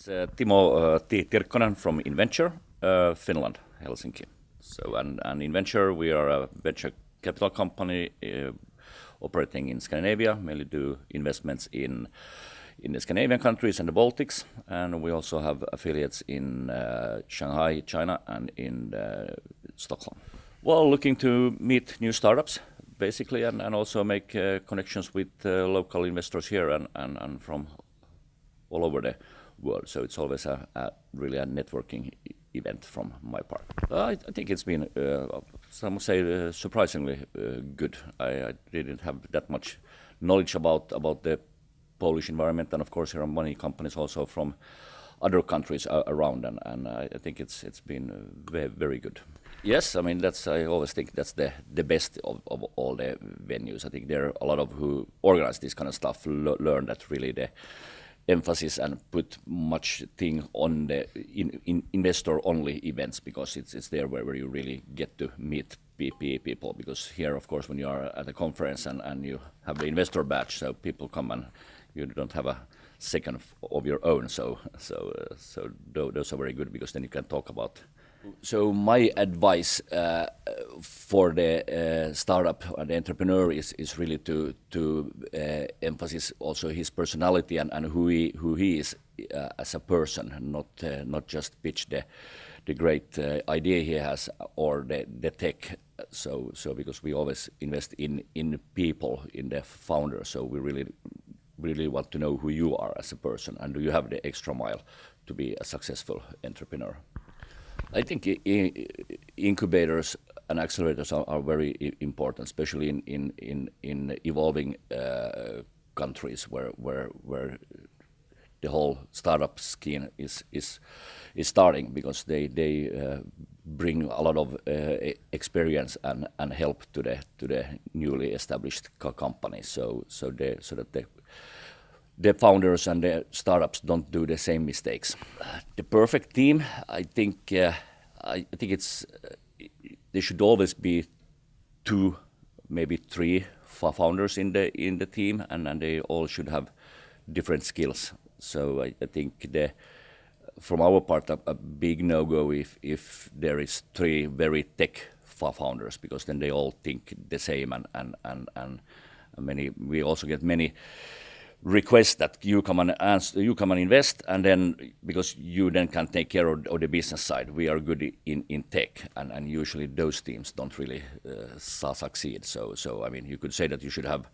Timo Tirkkonen from Inventure, Finland, Helsinki. And Inventure, we are a venture capital company operating in Scandinavia, mainly do investments in the Scandinavian countries and the Baltics, and we also have affiliates in Shanghai, China, and in Stockholm. Well, looking to meet new startups, basically, and also make connections with local investors here and from all over the world. So it's always really a networking event from my part. I think it's been, some would say, surprisingly good. I didn't have that much knowledge about the Polish environment, and of course here are many companies also from other countries around, and I think it's been very good. Yes, I mean I always think that's the best of all the venues. I think there are a lot of who organize this kind of stuff learn that really the emphasis and put much thing on the investor only events, because it's there where you really get to meet people, because here of course when you are at a conference and you have the investor batch, so people come and you don't have a second of your own, so those are very good, because then you can talk about. So my advice for the startup and the entrepreneur is really to emphasize also his personality and who he is as a person, not just pitch the great idea he has or the tech. So because we always invest in people, in the founder, so we really want to know who you are as a person, and do you have the extra mile to be a successful entrepreneur. I think incubators and accelerators are very important, especially in evolving countries where the whole startup scheme is starting, because they bring a lot of experience and help to the newly established companies, so that the founders and the startups don't do the same mistakes. The perfect team, I think it's there should always be 2, maybe 3 founders in the team, and they all should have different skills. So I think from our part a big no-go if there is 3 very tech founders, because then they all think the same, and we also get many request that you come and invest, and then because you then can take care of the business side. We are good in tech, and usually those teams don't really succeed. So I mean, you could say that you should have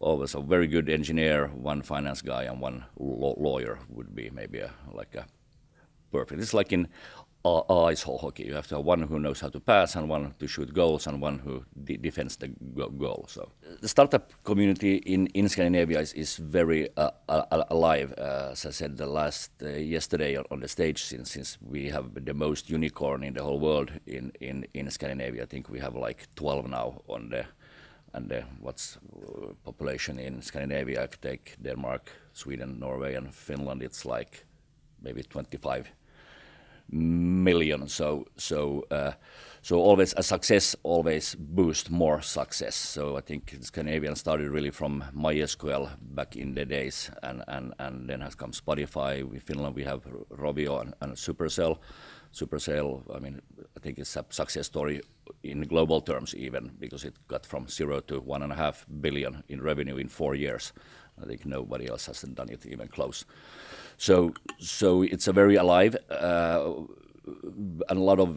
always a very good engineer, 1 finance guy, and 1 lawyer would be maybe like a perfect. It's like in ice hockey. You have to have 1 who knows how to pass, and 1 to shoot goals, and 1 who defends the goal. So the startup community in Scandinavia is very alive. As I said yesterday on the stage, since we have the most unicorn in the whole world in Scandinavia. I think we have like 12 now on the what's population in Scandinavia. If you take Denmark, Sweden, Norway, and Finland, it's like maybe 25 million. So always a success always boosts more success. So I think Scandinavian started really from MySQL back in the days, and then has come Spotify. In Finland we have Rovio and Supercell. Supercell, I mean, I think it's a success story in global terms even, because it got from 0 to 1.5 billion in revenue in 4 years. I think nobody else has done it even close. So it's a very alive and a lot of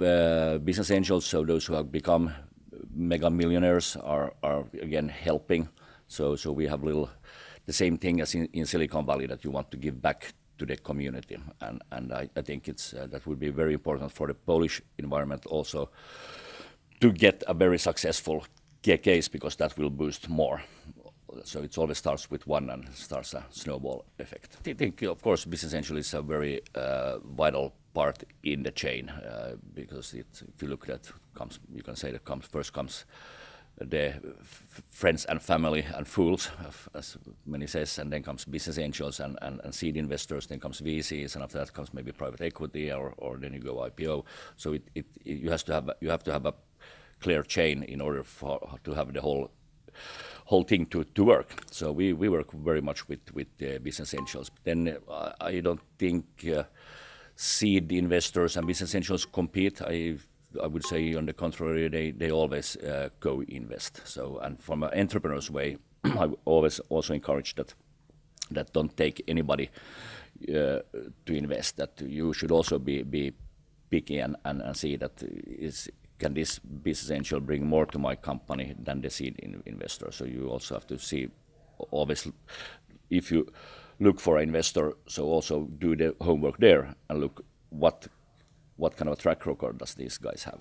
business angels. So those who have become mega millionaires are again helping. So we have the same thing as in Silicon Valley, that you want to give back to the community, and I think it's that would be very important for the Polish environment also to get a very successful case, because that will boost more. So it always starts with 1 and starts a snowball effect. I think, of course, business angel is a very vital part in the chain, because if you look at you can say that first comes the friends and family and fools, as many says, and then comes business angels and seed investors, then comes VCs, and after that comes maybe private equity, or then you go IPO. So you have to have a clear chain in order to have the whole whole thing to work. So we work very much with business angels. Then I don't think seed investors and business angels compete. I would say on the contrary, they always co-invest. So, and from an entrepreneur's way, I always also encourage that don't take anybody to invest. That you should also be picky and see that can this business angel bring more to my company than the seed investor. So you also have to see, always, if you look for an investor, so also do the homework there and look what kind of a track record does these guys have.